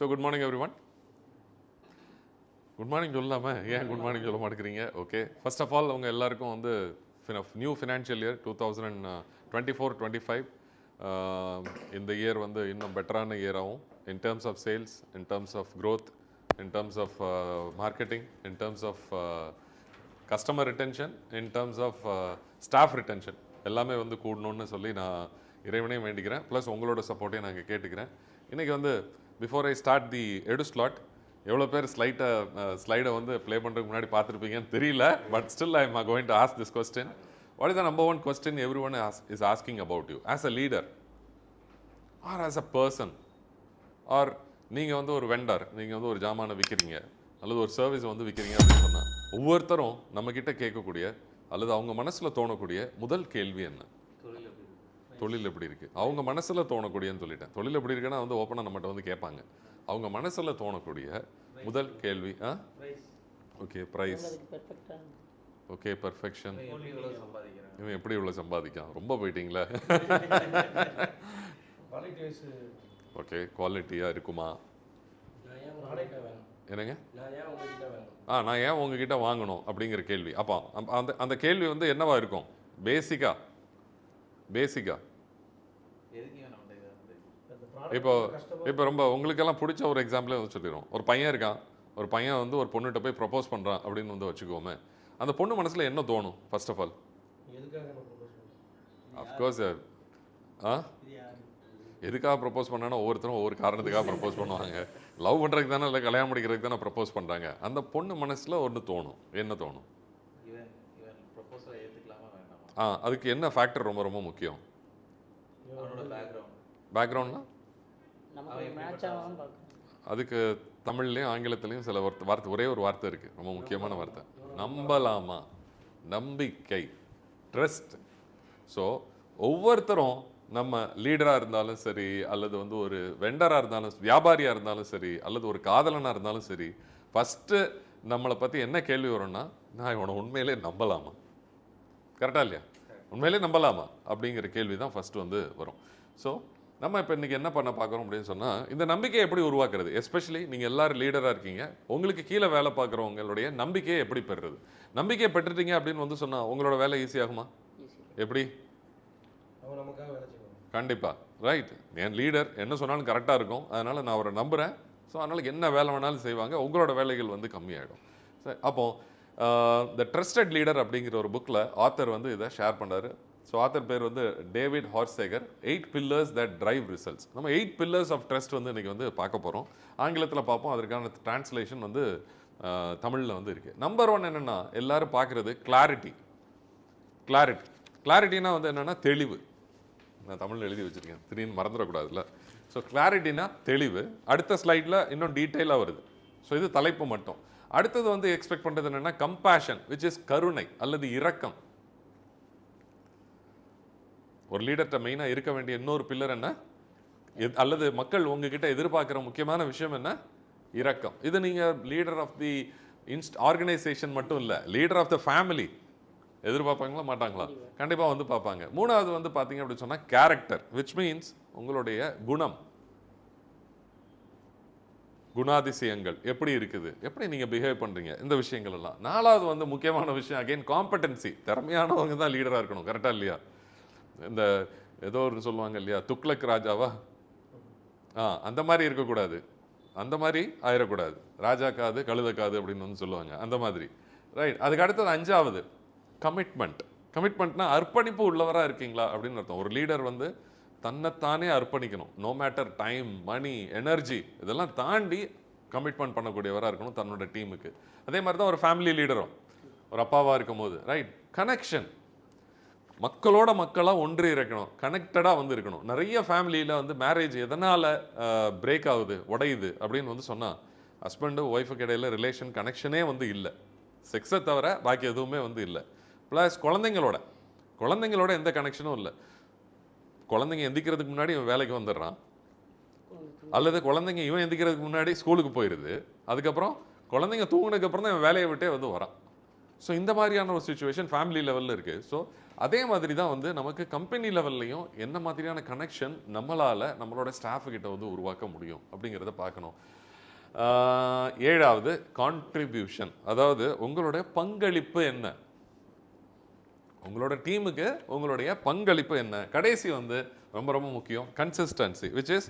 So good morning every one. Good morning சொல்லாமல் ஏன் good morning சொல்ல மாட்டேங்கிறீங்க? ஓகே, ஃபர்ஸ்ட் ஆஃப் ஆல் உங்கள் எல்லாருக்கும் வந்து நியூ ஃபினான்ஷியல் இயர் 2024-25 இந்த இயர் வந்து இன்னும் பெட்டரான இயராகவும் in terms of sales, in terms of growth, in terms of marketing, in terms of customer retention, in terms of staff retention எல்லாமே வந்து கூடணும்னு சொல்லி நான் இறைவனையும் வேண்டிக்கிறேன். ப்ளஸ் உங்களோட சப்போர்ட்டையும் நாங்கள் கேட்டுக்கிறேன். இன்றைக்கி வந்து பிஃபோர் ஐ ஸ்டார்ட் தி எடு ஸ்லாட், எவ்வளோ பேர் ஸ்லைடை வந்து ப்ளே பண்ணுறதுக்கு முன்னாடி பார்த்துருப்பீங்கன்னு தெரியல. But still I am going to ask this question. What is the number one question every one is asking about you as a leader or as a person? Or நீங்கள் வந்து ஒரு வெண்டர், நீங்கள் வந்து ஒரு ஜாமானை விற்கிறீங்க அல்லது ஒரு சர்வீஸ் வந்து விற்கிறீங்க அப்படின்னு சொன்னால் ஒவ்வொருத்தரும் நம்மக்கிட்ட கேட்கக்கூடிய அல்லது அவங்க மனசில் தோணக்கூடிய முதல் கேள்வி என்ன? தொழில் எப்படி இருக்குது? அவங்க மனசில் தோணக்கூடியன்னு சொல்லிட்டேன். தொழில் எப்படி இருக்குன்னா வந்து ஓப்பனாக நம்மகிட்ட வந்து கேட்பாங்க. அவங்க மனசில் தோணக்கூடிய முதல் கேள்வி ஓகே ப்ரைஸ், ஓகே பர்ஃபெக்ஷன், இவன் எப்படி இவ்வளோ சம்பாதிக்கான், ரொம்ப போயிட்டீங்களா, ஓகே குவாலிட்டியாக இருக்குமா, என்னங்க நான் ஏன் உங்ககிட்ட வாங்கணும் அப்படிங்கிற கேள்வி. அப்போ அந்த கேள்வி வந்து என்னவா இருக்கும்? பேசிக்கா இப்போ ரொம்ப உங்களுக்கெல்லாம் பிடிச்ச ஒரு எக்ஸாம்பிளே வந்து சொல்லிடுவோம். ஒரு பையன் இருக்கான், ஒரு பையன் வந்து ஒரு பொண்ணுகிட்ட போய் ப்ரப்போஸ் பண்ணுறான் அப்படின்னு வந்து வச்சுக்கோமே, அந்த பொண்ணு மனசில் என்ன தோணும்? ஃபர்ஸ்ட் ஆஃப் ஆல் அஃப்கோர்ஸ் எதுக்காக ப்ரப்போஸ் பண்ணானா ஒவ்வொருத்தரும் ஒவ்வொரு காரணத்துக்காக ப்ரப்போஸ் பண்ணுவாங்க. லவ் பண்ணுறதுக்கு தானே, இல்லை கல்யாணம் முடிக்கிறதுக்கு தானே ப்ரப்போஸ் பண்ணுறாங்க. அந்த பொண்ணு மனசில் ஒன்று தோணும். என்ன தோணும்? அதுக்கு என்ன ஃபேக்டர் ரொம்ப ரொம்ப முக்கியம்? பேக்ரவுண்ட்னா அதுக்கு தமிழ்லையும் ஆங்கிலத்திலையும் சில வார்த்தை, ஒரே ஒரு வார்த்தை இருக்குது, ரொம்ப முக்கியமான வார்த்தை, நம்பலாமா, நம்பிக்கை, ட்ரஸ்ட். ஸோ ஒவ்வொருத்தரும் நம்ம லீடராக இருந்தாலும் சரி, அல்லது வந்து ஒரு வெண்டராக இருந்தாலும், வியாபாரியாக இருந்தாலும் சரி, அல்லது ஒரு காதலனாக இருந்தாலும் சரி, ஃபஸ்ட்டு நம்மளை பற்றி என்ன கேள்வி வரும்னா, நான் இவனை உண்மையிலே நம்பலாமா, கரெக்டாக இல்லையா, உண்மையிலே நம்பலாமா அப்படிங்கிற கேள்வி தான் ஃபஸ்ட்டு வந்து வரும். ஸோ நம்ம இப்போ இன்றைக்கி என்ன பண்ண பார்க்குறோம் அப்படின்னு சொன்னால், இந்த நம்பிக்கையை எப்படி உருவாக்குறது, எஸ்பெஷலி நீங்கள் எல்லோரும் லீடராக இருக்கீங்க, உங்களுக்கு கீழே வேலை பார்க்குறவங்களுடைய நம்பிக்கையை எப்படி பெறுறது? நம்பிக்கையை பெற்றுட்டீங்க அப்படின்னு வந்து சொன்னால் உங்களோட வேலை ஈஸியாகுமா? எப்படி? கண்டிப்பாக, ரைட். என் லீடர் என்ன சொன்னாலும் கரெக்டாக இருக்கும், அதனால் நான் அவரை நம்புகிறேன். ஸோ அதனால் என்ன வேலை வேணாலும் செய்வாங்க, உங்களோட வேலைகள் வந்து கம்மியாகிடும். சரி, அப்போது த ட்ரஸ்டட் லீடர் அப்படிங்கிற ஒரு புக்கில் ஆத்தர் வந்து இதை ஷேர் பண்ணார். ஸோ ஆத்தர் பேர் வந்து David ஹார்சேகர். 8 pillars that drive results. நம்ம 8 pillars of trust வந்து இன்றைக்கி வந்து பார்க்க போகிறோம். ஆங்கிலத்தில் பார்ப்போம், அதற்கான டிரான்ஸ்லேஷன் வந்து தமிழில் வந்து இருக்குது. நம்பர் 1 என்னென்னா, எல்லோரும் பார்க்குறது கிளாரிட்டினா வந்து என்னென்னா தெளிவு. நான் தமிழில் எழுதி வச்சுருக்கேன், திடீர்னு மறந்துடக்கூடாதுல்ல. ஸோ கிளாரிட்டினா தெளிவு. அடுத்த ஸ்லைடில் இன்னும் டீட்டெயிலாக வருது. ஸோ இது தலைப்பு மட்டும். அடுத்தது வந்து எக்ஸ்பெக்ட் பண்ணுறது என்னென்னா கம்பேஷன், விச் இஸ் கருணை அல்லது இரக்கம். ஒரு லீடர்கிட்ட மெயினாக இருக்க வேண்டிய இன்னொரு பில்லர் என்ன, அல்லது மக்கள் உங்ககிட்ட எதிர்பார்க்குற முக்கியமான விஷயம் என்ன? இரக்கம். இது நீங்கள் லீடர் ஆஃப் தி ஆர்கனைசேஷன் மட்டும் இல்லை, லீடர் ஆஃப் த ஃபேமிலி எதிர்பார்ப்பாங்களா மாட்டாங்களா? கண்டிப்பாக வந்து பார்ப்பாங்க. மூணாவது வந்து பார்த்தீங்க அப்படின்னு சொன்னால் கேரக்டர், விச் மீன்ஸ் உங்களுடைய குணாதிசயங்கள் எப்படி இருக்குது, எப்படி நீங்கள் பிஹேவ் பண்ணுறீங்க, இந்த விஷயங்கள் எல்லாம். நாலாவது வந்து முக்கியமான விஷயம் அகைன் காம்படன்சி. திறமையானவங்க தான் லீடராக இருக்கணும், கரெக்டாக இல்லையா? இந்த ஏதோ ஒரு சொல்லுவாங்க இல்லையா, துக்ளக் ராஜாவா, அந்த மாதிரி இருக்கக்கூடாது, அந்த மாதிரி ஆயிடக்கூடாது, ராஜா காது கழுத அப்படின்னு வந்து சொல்லுவாங்க, அந்த மாதிரி, ரைட். அதுக்கு அடுத்தது 5வது கமிட்மெண்ட்னா அர்ப்பணிப்பு உள்ளவராக இருக்கீங்களா அப்படின்னு அர்த்தம். ஒரு லீடர் வந்து தன்னைத்தானே அர்ப்பணிக்கணும். நோ மேட்டர் டைம், மணி, எனர்ஜி இதெல்லாம் தாண்டி கமிட்மெண்ட் பண்ணக்கூடியவராக இருக்கணும் தன்னோட டீமுக்கு. அதே மாதிரி தான் ஒரு ஃபேமிலி லீடரும், ஒரு அப்பாவாக இருக்கும் போது, ரைட். கனெக்ஷன், மக்களோட மக்களாக ஒன்றி இருக்கணும், கனெக்டடாக வந்து இருக்கணும். நிறைய ஃபேமிலியில் வந்து மேரேஜ் எதனால் பிரேக் ஆகுது, உடையுது அப்படின்னு வந்து சொன்னால், ஹஸ்பண்டு ஒய்ஃபுக்கு இடையில ரிலேஷன் கனெக்ஷனே வந்து இல்லை, செக்ஸை தவிர பாக்கி எதுவுமே வந்து இல்லை. ப்ளஸ் குழந்தைங்களோட எந்த கனெக்ஷனும் இல்லை. குழந்தைங்க எந்திக்கிறதுக்கு முன்னாடி இவன் வேலைக்கு வந்துடுறான், அல்லது குழந்தைங்க இவன் எந்திக்கிறதுக்கு முன்னாடி ஸ்கூலுக்கு போயிடுது, அதுக்கப்புறம் குழந்தைங்க தூங்கினதுக்கப்புறம் தான் இவன் வேலையை விட்டே வந்து வரான். ஸோ இந்த மாதிரியான ஒரு சுச்சுவேஷன் ஃபேமிலி லெவலில் இருக்குது. ஸோ அதே மாதிரி தான் வந்து நமக்கு கம்பெனி லெவல்லையும் என்ன மாதிரியான கனெக்ஷன் நம்மளால் நம்மளோட ஸ்டாஃப் கிட்ட வந்து உருவாக்க முடியும் அப்படிங்கிறத பார்க்கணும். 7வது கான்ட்ரிபியூஷன், அதாவது உங்களுடைய பங்களிப்பு என்ன, உங்களோட டீமுக்கு உங்களுடைய பங்களிப்பு என்ன. கடைசி வந்து ரொம்ப ரொம்ப முக்கியம், கன்சிஸ்டன்சி, விச் இஸ்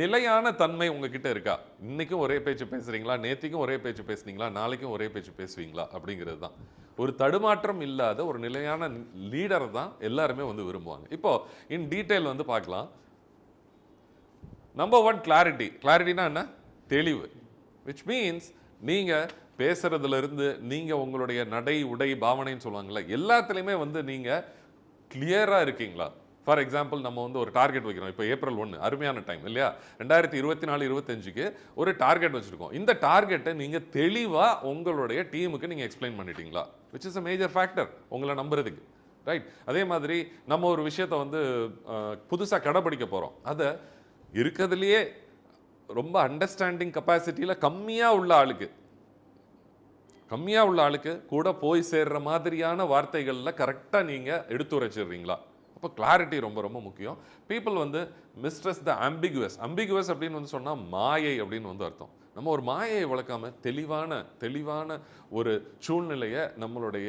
நிலையான தன்மை உங்ககிட்ட இருக்கா. இன்னைக்கும் ஒரே பேச்சு பேசுறீங்களா, நேத்திக்கும் ஒரே பேச்சு பேசுனீங்களா, நாளைக்கும் ஒரே பேச்சு பேசுவீங்களா அப்படிங்கிறது தான். ஒரு தடுமாற்றம் இல்லாத ஒரு நிலையான லீடர் தான் எல்லாருமே வந்து விரும்புவாங்க. இப்போ இன் டீட்டெயில் வந்து பார்க்கலாம். Number 1 clarity. கிளாரிட்டினா என்ன? தெளிவு. விச் மீன்ஸ் நீங்க பேசுறதுல இருந்து நீங்க உங்களுடைய நடை உடை பாவனைன்னு சொல்லுவாங்கல்ல, எல்லாத்துலேயுமே வந்து நீங்க கிளியரா இருக்கீங்களா. ஃபார் எக்ஸாம்பிள் நம்ம வந்து ஒரு டார்கெட் வைக்கிறோம். இப்போ ஏப்ரல் 1 அருமையான டைம் இல்லையா, 2024-25க்கு ஒரு டார்கெட் வச்சுருக்கோம். இந்த டார்கெட்டை நீங்கள் தெளிவாக உங்களுடைய டீமுக்கு நீங்கள் எக்ஸ்பிளைன் பண்ணிட்டீங்களா, which is a major factor உங்களை நம்புறதுக்கு, ரைட். அதே மாதிரி நம்ம ஒரு விஷயத்தை வந்து புதுசாக கடைப்பிடிக்க போகிறோம், அதை இருக்கிறதுலையே ரொம்ப அண்டர்ஸ்டாண்டிங் கெப்பாசிட்டியில் கம்மியாக உள்ள ஆளுக்கு கூட போய் சேர்ற மாதிரியான வார்த்தைகளில் கரெக்டாக நீங்கள் எடுத்துரைச்சிடுறீங்களா. அப்போ கிளாரிட்டி ரொம்ப ரொம்ப முக்கியம். பீப்புள் வந்து மிஸ்ட்ரஸ் த அம்பிகுவஸ் அப்படின்னு வந்து சொன்னால் மாயை அப்படின்னு வந்து அர்த்தம். நம்ம ஒரு மாயையை வளர்க்காம தெளிவான ஒரு சூழ்நிலையை நம்மளுடைய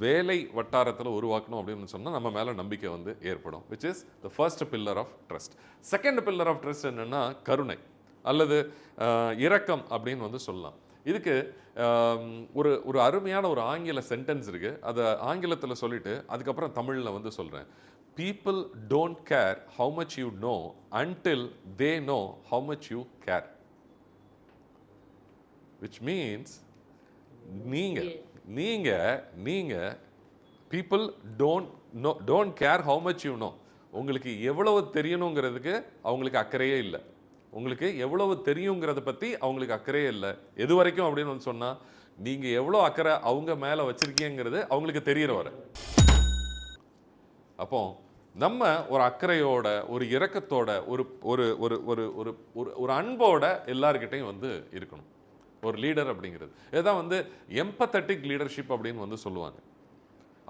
வேலை வட்டாரத்தில் உருவாக்கணும் அப்படின்னு சொன்னால் நம்ம மேலே நம்பிக்கை வந்து ஏற்படும், which is the first pillar of trust. Second pillar of trust என்னென்னா கருணை அல்லது இரக்கம் அப்படின்னு வந்து சொல்லலாம். இதுக்கு ஒரு அருமையான ஒரு ஆங்கில சென்டென்ஸ் இருக்கு, அதை ஆங்கிலத்தில் சொல்லிட்டு அதுக்கப்புறம் தமிழில் வந்து சொல்கிறேன். People don't care how much you know until they know how much you care. Which means நீங்க people don't care how much you know. உங்களுக்கு எவ்வளவு தெரியணுங்கிறதுக்கு அவங்களுக்கு அக்கறையே இல்லை. உங்களுக்கு எவ்வளவு தெரியுங்கிறத பற்றி அவங்களுக்கு அக்கறையே இல்லை. எது வரைக்கும் அப்படின்னு வந்து சொன்னால், நீங்கள் எவ்வளோ அக்கறை அவங்க மேலே வச்சிருக்கீங்கிறது அவங்களுக்கு தெரியற வர. அப்போ நம்ம ஒரு அக்கறையோட, ஒரு இரக்கத்தோட, ஒரு ஒரு ஒரு ஒரு ஒரு ஒரு அன்போட எல்லாருக்கிட்டையும் வந்து இருக்கணும் ஒரு லீடர் அப்படிங்கிறது. இதுதான் வந்து எம்பத்தட்டிக் லீடர்ஷிப் அப்படின்னு வந்து சொல்லுவாங்க.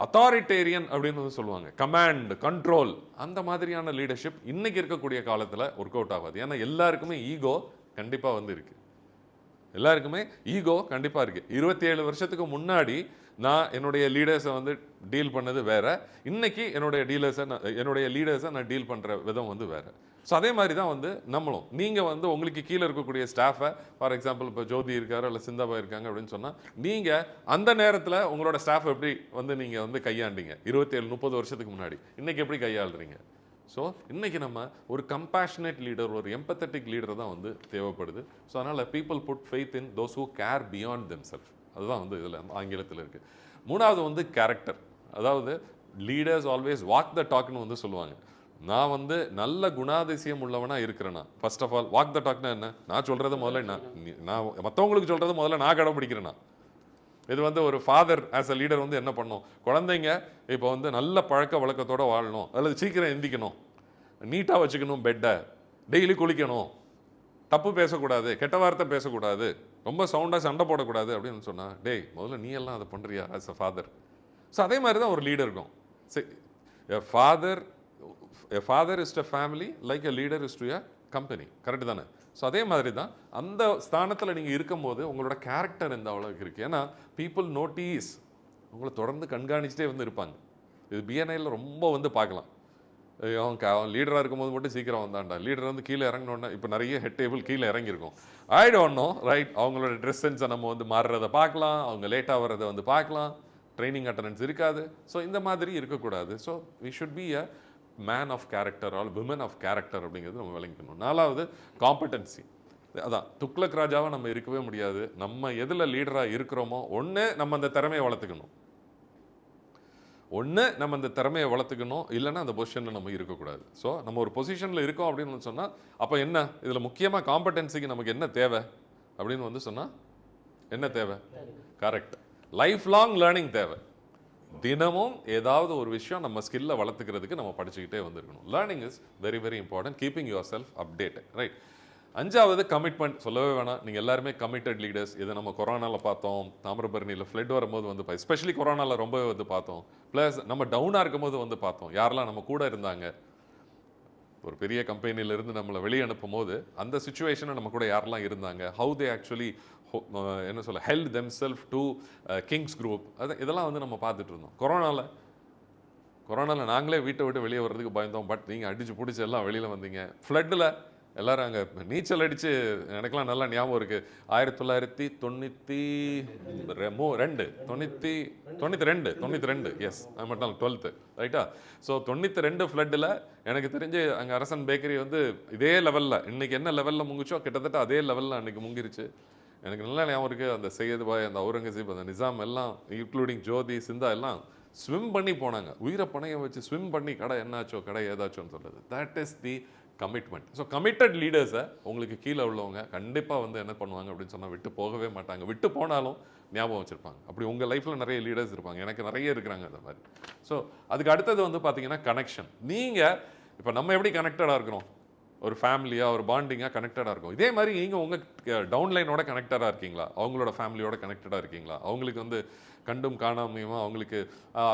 அத்தாரிட்டேரியன் அப்படின்னு வந்து சொல்லுவாங்க, கமாண்ட் கண்ட்ரோல். அந்த மாதிரியான லீடர்ஷிப் இன்னைக்கு இருக்கக்கூடிய காலத்தில் ஒர்க் அவுட் ஆகாது. ஏன்னா எல்லாருக்குமே ஈகோ கண்டிப்பாக வந்து இருக்கு. எல்லாருக்குமே ஈகோ கண்டிப்பாக இருக்கு. 27 வருஷத்துக்கு முன்னாடி நான் என்னுடைய லீடர்ஸை வந்து டீல் பண்ணது வேற, இன்னைக்கு என்னுடைய லீடர்ஸை நான் டீல் பண்ணுற விதம் வந்து வேற. ஸோ அதே மாதிரி தான் வந்து நம்மளும், நீங்கள் வந்து உங்களுக்கு கீழே இருக்கக்கூடிய ஸ்டாஃபை, ஃபார் எக்ஸாம்பிள் இப்போ ஜோதி இருக்காரு இல்லை சிந்தாபா இருக்காங்க அப்படின்னு சொன்னால், நீங்கள் அந்த நேரத்தில் உங்களோட ஸ்டாஃப் எப்படி வந்து நீங்கள் வந்து கையாண்டீங்க 27-30 வருஷத்துக்கு முன்னாடி, இன்னைக்கு எப்படி கையாளுறீங்க. ஸோ இன்றைக்கி நம்ம ஒரு கம்பேஷனேட் லீடர், ஒரு எம்பத்தட்டிக் லீடர் தான் வந்து தேவைப்படுது. ஸோ அதனால் people put faith in those who care beyond them self. அதுதான் வந்து இதில் ஆங்கிலத்தில் இருக்குது. 3வது வந்து கேரக்டர், அதாவது லீடர்ஸ் ஆல்வேஸ் வாக் த டாக்னு வந்து சொல்லுவாங்க. நான் வந்து நல்ல குணாதிசயம் உள்ளவனா இருக்கிறேன்னா, first of all walk the டாக்னா என்ன, நான் சொல்கிறத முதல்ல நான் மற்றவங்களுக்கு சொல்கிறத முதல்ல நான் கடைப்பிடிக்கிறேன்னா. இது வந்து ஒரு ஃபாதர் ஆஸ் அ லீடர் வந்து என்ன பண்ணும், குழந்தைங்க இப்போ வந்து நல்ல பழக்க வழக்கத்தோடு வாழணும், அல்லது சீக்கிரம் எந்திக்கணும், நீட்டாக வச்சுக்கணும், பெட்டை டெய்லி குளிக்கணும், தப்பு பேசக்கூடாது, கெட்ட வார்த்தை பேசக்கூடாது, ரொம்ப சவுண்டாக சண்டை போடக்கூடாது அப்படின்னு சொன்னால், டேய் முதல்ல நீ எல்லாம் அதை பண்ணுறியா ஆஸ் அ ஃபாதர். ஸோ அதே மாதிரி தான் ஒரு லீடர் இருக்கும். A father is to a family like a leader is to a company. Correct தானே? ஸோ அதே மாதிரி தான் அந்த ஸ்தானத்தில் நீங்கள் இருக்கும்போது உங்களோட கேரக்டர் எந்த அளவுக்கு இருக்குது. ஏன்னா பீப்புள் நோட்டீஸ், உங்களை தொடர்ந்து கண்காணிச்சிட்டே வந்து இருப்பாங்க. இது பிஎன்ஐயில் ரொம்ப வந்து பார்க்கலாம். அவன் லீடராக இருக்கும்போது மட்டும் சீக்கிரம் வந்தான்டா, லீடர் வந்து கீழே இறங்கினோன்னா இப்போ நிறைய ஹெட் டேபிள் கீழே இறங்கியிருக்கும். I don't know, right. அவங்களோட ட்ரெஸ் சென்ஸை நம்ம வந்து மாறுறதை பார்க்கலாம், அவங்க லேட்டாக வர்றதை வந்து பார்க்கலாம், ட்ரைனிங் அட்டண்டன்ஸ் இருக்காது. ஸோ இந்த மாதிரி இருக்கக்கூடாது. So we should be a man of character or women of character அப்படிங்கிறது நம்ம விளங்கிக்கணும். 4வது காம்படன்சி. அதான் துக்ளக் ராஜாவாக நம்ம இருக்கவே முடியாது. நம்ம எதில் லீடராக இருக்கிறோமோ ஒன்று நம்ம அந்த திறமையை வளர்த்துக்கணும், இல்லைன்னா அந்த பொசிஷனில் நம்ம இருக்கக்கூடாது. ஸோ நம்ம ஒரு பொசிஷனில் இருக்கோம் அப்படின்னு சொன்னால் அப்போ என்ன இதில் முக்கியமாக காம்படன்சிக்கு நமக்கு என்ன தேவை அப்படின்னு வந்து சொன்னால் என்ன தேவை? கரெக்ட், லைஃப் லாங் லேர்னிங் தேவை. தினமும் ஏதாவது ஒரு விஷயம் நம்ம ஸ்கில்லை வளர்த்துக்கிறதுக்கு நம்ம படிச்சுக்கிட்டே வந்துருக்கணும். Learning is very very important. Keeping your self updated, right. 5வது கமிட்மெண்ட் சொல்லவே வேணாம். நீங்கள் எல்லாருமே கமிட்டட் லீடர்ஸ். இதை நம்ம கொரோனாவில் பார்த்தோம், தாமிரபரணியில் ஃப்ளட் வரும்போது வந்து எஸ்பெஷலி கொரோனாவில் ரொம்பவே வந்து பார்த்தோம். ப்ளஸ் நம்ம டவுனாக இருக்கும்போது வந்து பார்த்தோம் யாரெல்லாம் நம்ம கூட இருந்தாங்க. ஒரு பெரிய கம்பெனியிலிருந்து நம்மளை வெளியே அனுப்பும் போது அந்த சுச்சுவேஷனை நம்ம கூட யாரெல்லாம் இருந்தாங்க, ஹவு தே ஆக்சுவலி என்ன சொல்ல held them self to Kings group, இதெல்லாம் வந்து நம்ம பார்த்துட்டு இருந்தோம். கொரோனாவில் நாங்களே வீட்டை விட்டு வெளியே வர்றதுக்கு பயந்தோம். பட் நீங்கள் அடிச்சு பிடிச்சி எல்லாம் வெளியில் வந்தீங்க. ஃப்ளட்டில் எல்லோரும் அங்கே நீச்சல் அடித்து, எனக்கெல்லாம் நல்லா ஞாபகம் இருக்குது, 1992 எஸ் அது மட்டும் 12th ரைட்டா. ஸோ 92 ஃப்ளட்டில் எனக்கு தெரிஞ்சு அங்கே அரசன் பேக்கரி வந்து இதே லெவலில் இன்றைக்கி என்ன லெவலில் முங்கிச்சோ கிட்டத்தட்ட அதே லெவலில் அன்றைக்கி முங்கிருச்சு. எனக்கு நல்லா ஞாபகம் இருக்குது. அந்த சையது பாய், அந்த அவுரங்கசீப், அந்த நிசாம் எல்லாம் இன்க்ளூடிங் ஜோதி, சிந்தா எல்லாம் ஸ்விம் பண்ணி போனாங்க. உயிரை பணையம் வச்சு ஸ்விம் பண்ணி கடை என்னாச்சோ கடை ஏதாச்சோன்னு சொல்கிறது. That is the commitment. So committed லீடர்ஸை உங்களுக்கு கீழே உள்ளவங்க கண்டிப்பாக வந்து என்ன பண்ணுவாங்க அப்படின்னு சொன்னால் விட்டு போகவே மாட்டாங்க. விட்டு போனாலும் ஞாபகம் வச்சுருப்பாங்க. அப்படி உங்கள் லைஃப்பில் நிறைய லீடர்ஸ் இருப்பாங்க. எனக்கு நிறைய இருக்கிறாங்க அந்த மாதிரி. ஸோ அதுக்கு அடுத்தது வந்து பார்த்தீங்கன்னா கனெக்ஷன். நீங்கள் இப்போ நம்ம எப்படி கனெக்டடாக இருக்கிறோம், ஒரு ஃபேமிலியாக ஒரு பாண்டிங்காக கனெக்டடாக இருக்கும். இதே மாதிரி நீங்கள் உங்கள் டவுன்லைனோட கனெக்டடாக இருக்கீங்களா, அவங்களோட ஃபேமிலியோட கனெக்டடாக இருக்கீங்களா, அவங்களுக்கு வந்து கண்டும் காணாமையுமா அவங்களுக்கு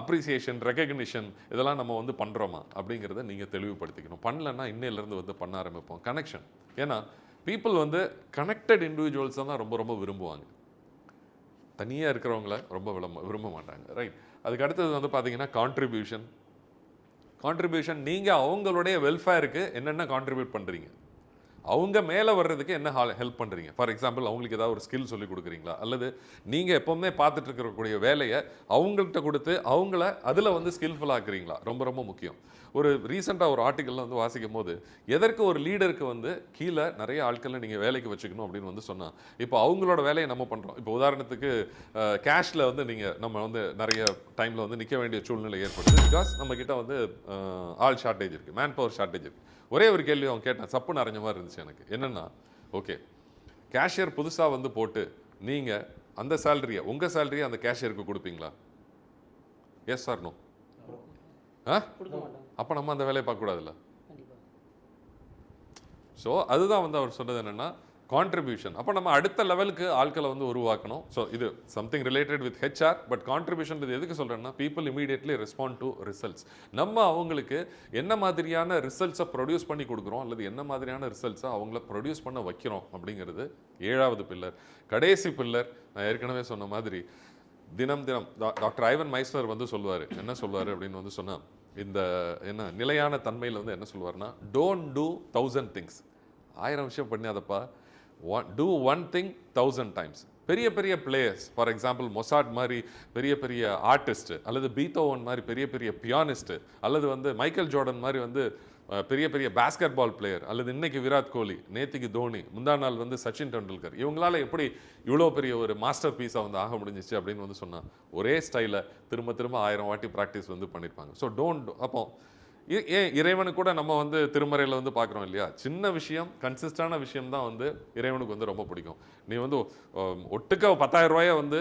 அப்ரிசியேஷன், ரெகக்னிஷன் இதெல்லாம் நம்ம வந்து பண்ணுறோமா அப்படிங்கிறத நீங்கள் தெளிவுபடுத்திக்கணும். பண்ணலன்னா இன்னையிலேருந்து வந்து பண்ண ஆரம்பிப்போம். கனெக்ஷன். ஏன்னா பீப்புள் வந்து கனெக்டட் இண்டிவிஜுவல்ஸை தான் ரொம்ப ரொம்ப விரும்புவாங்க. தனியாக இருக்கிறவங்கள ரொம்ப விரும்ப மாட்டாங்க. ரைட். அதுக்கு அடுத்தது வந்து பார்த்தீங்கன்னா கான்ட்ரிபியூஷன். நீங்கள் அவங்களுடைய வெல்ஃபேருக்கு என்னென்ன கான்ட்ரிபியூட் பண்ணுறீங்க, அவங்க மேலே வர்றதுக்கு என்ன ஹெல்ப் பண்ணுறீங்க. ஃபார் எக்ஸாம்பிள் அவங்களுக்கு ஏதாவது ஒரு ஸ்கில் சொல்லிக் கொடுக்குறீங்களா, அல்லது நீங்கள் எப்போவுமே பார்த்துட்டு இருக்கக்கூடிய வேலையை அவங்கள்ட்ட கொடுத்து அவங்கள அதில் வந்து ஸ்கில்ஃபுல்லாக ஆக்குறீங்களா, ரொம்ப ரொம்ப முக்கியம். ஒரு ரீசெண்டாக ஒரு ஆர்டிக்கலில் வந்து வாசிக்கும் போது எதற்கு ஒரு லீடருக்கு வந்து கீழே நிறைய ஆட்களை நீங்கள் வேலைக்கு வச்சுக்கணும் அப்படின்னு வந்து சொன்னால், இப்போ அவங்களோட வேலையை நம்ம பண்ணுறோம். இப்போ உதாரணத்துக்கு கேஷில் வந்து நம்ம வந்து நிறைய டைமில் வந்து நிற்க வேண்டிய சூழ்நிலை ஏற்படுது. பிகாஸ் நம்மக்கிட்ட வந்து ஆள் ஷார்ட்டேஜ் இருக்குது, மேன் பவர் ஷார்ட்டேஜ் இருக்குது. ஒரே ஒரு கேள்வி அவன் கேட்டான், சப்புன்னு அரைஞ்ச மாதிரி இருந்துச்சு எனக்கு. என்னென்னா, ஓகே கேஷியர் புதுசாக வந்து போட்டு நீங்கள் அந்த சேலரியை உங்கள் சேலரியை அந்த கேஷியருக்கு கொடுப்பீங்களா? Yes or no? அப்போ நம்ம அந்த வேலையை பார்க்கக்கூடாதுல்ல. ஸோ அதுதான் வந்து அவர் சொன்னது என்னென்னா கான்ட்ரிபியூஷன். அப்போ நம்ம அடுத்த லெவலுக்கு ஆட்களை வந்து உருவாக்கணும். ஸோ இது something related with HR. But contribution எதுக்கு சொல்கிறேன்னா, people immediately respond to results. நம்ம அவங்களுக்கு என்ன மாதிரியான ரிசல்ட்ஸை ப்ரொடியூஸ் பண்ணி கொடுக்குறோம், அல்லது என்ன மாதிரியான ரிசல்ட்ஸை அவங்கள ப்ரொடியூஸ் பண்ண வைக்கிறோம் அப்படிங்கிறது 7வது பில்லர். கடைசி பில்லர் நான் ஏற்கனவே சொன்ன மாதிரி தினம் டாக்டர் ஐவன் மைஸ்லர் வந்து சொல்லுவார். என்ன சொல்லுவார் அப்படின்னு வந்து சொன்னால், இந்த என்ன நிலையான தன்மையில் வந்து என்ன சொல்லுவார்னா, டோன்ட் டூ 1000 திங்ஸ். 1000 விஷயம் பண்ணாதப்பா, do one thing 1000 times. பெரிய பெரிய பிளேயர்ஸ், ஃபார் எக்ஸாம்பிள் மொசாட் மாதிரி பெரிய பெரிய ஆர்டிஸ்ட்டு, அல்லது பீத்தோவன் மாதிரி பெரிய பெரிய பியானிஸ்ட்டு, அல்லது வந்து மைக்கேல் ஜோர்டன் மாதிரி வந்து பெரிய பெரிய பேஸ்கெட் பால் பிளேயர், அல்லது இன்னைக்கு விராட் கோலி, நேத்திக்கு தோனி, முந்தா நாள் வந்து சச்சின் டெண்டுல்கர், இவங்களால எப்படி இவ்வளோ பெரிய ஒரு மாஸ்டர் பீஸாக வந்து ஆக முடிஞ்சிச்சு அப்படின்னு வந்து சொன்னால், ஒரே ஸ்டைலை திரும்ப 1000 வாட்டி ப்ராக்டிஸ் வந்து பண்ணியிருப்பாங்க. ஸோ அப்போ ஏன் இறைவனுக்கு கூட நம்ம வந்து திருமறையில் வந்து பார்க்குறோம் இல்லையா, சின்ன விஷயம் கன்சிஸ்டான விஷயம் தான் வந்து இறைவனுக்கு வந்து ரொம்ப பிடிக்கும். நீ வந்து ஒட்டுக்க 10,000 ரூபாயை வந்து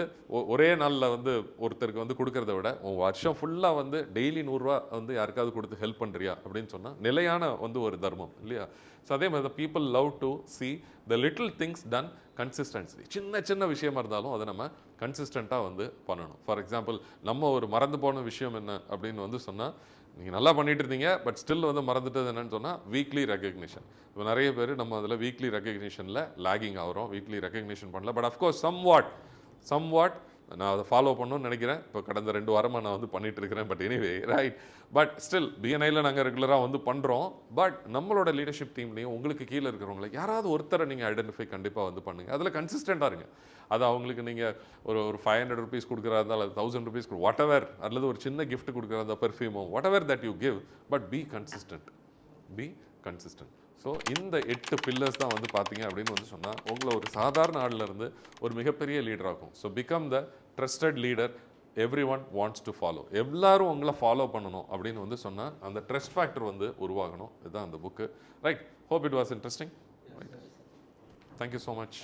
ஒரே நாளில் வந்து ஒருத்தருக்கு வந்து கொடுக்கறத விட வருஷம் ஃபுல்லாக வந்து டெய்லி 100 ரூபா வந்து யாருக்காவது கொடுத்து ஹெல்ப் பண்ணுறியா அப்படின்னு சொன்னால் நிலையான வந்து ஒரு தர்மம் இல்லையா. ஸோ அதே மாதிரி தான் people love to see the little things ton consistency. சின்ன விஷயமா இருந்தாலும் அதை நம்ம கன்சிஸ்டண்ட்டாக வந்து பண்ணணும். ஃபார் எக்ஸாம்பிள் நம்ம ஒரு மறந்து போன விஷயம் என்ன அப்படின்னு வந்து சொன்னால், நீங்கள் நல்லா பண்ணிட்டு இருந்தீங்க பட் ஸ்டில் வந்து மறந்துட்டது என்னன்னு சொன்னால் வீக்லி ரெகக்னிஷன். இப்போ நிறைய பேர் நம்ம அதில் வீக்லி ரெகக்னிஷனில் லேகிங் ஆகிறோம், வீக்லி ரெகக்னிஷன் பண்ணல. பட் அஃப்கோர்ஸ் சம்வாட் நான் அதை ஃபாலோ பண்ணணும்னு நினைக்கிறேன். இப்போ கடந்த 2 வாரமாக நான் வந்து பண்ணிட்டு இருக்கிறேன். But anyway right, but still பிஎன்ஐயில் நாங்கள் ரெகுலராக வந்து பண்ணுறோம். பட் நம்மளோட லீடர்ஷிப் டீம்லேயும் உங்களுக்கு கீழே இருக்கிறவங்களை யாராவது ஒருத்தரை நீங்கள் ஐடென்டிஃபை கண்டிப்பாக வந்து பண்ணுங்கள். அதில் கன்சிஸ்டண்ட்டாக இருங்க. அது அவங்களுக்கு நீங்கள் ஒரு 500 rupees கொடுக்குறதா இருந்தால், அது 1000 rupees வாட் எவர், அல்லது ஒரு சின்ன கிஃப்ட் கொடுக்குறதா, பெர்ஃப்யூமோ whatever that you give, but be consistent. So இந்த 8 பில்லர்ஸ் தான் வந்து பார்த்தீங்க அப்படின்னு வந்து சொன்னால் உங்களை ஒரு சாதாரண ஆளிலிருந்து ஒரு மிகப்பெரிய லீடர் ஆகும். So become the trusted leader every one wants to follow. எல்லாரும் உங்களை ஃபாலோ பண்ணணும் அப்படின்னு வந்து சொன்னால் அந்த ட்ரஸ்ட் ஃபேக்டர் வந்து உருவாகணும். இதுதான் அந்த book. Right, hope it was interesting. Right, thank you so much.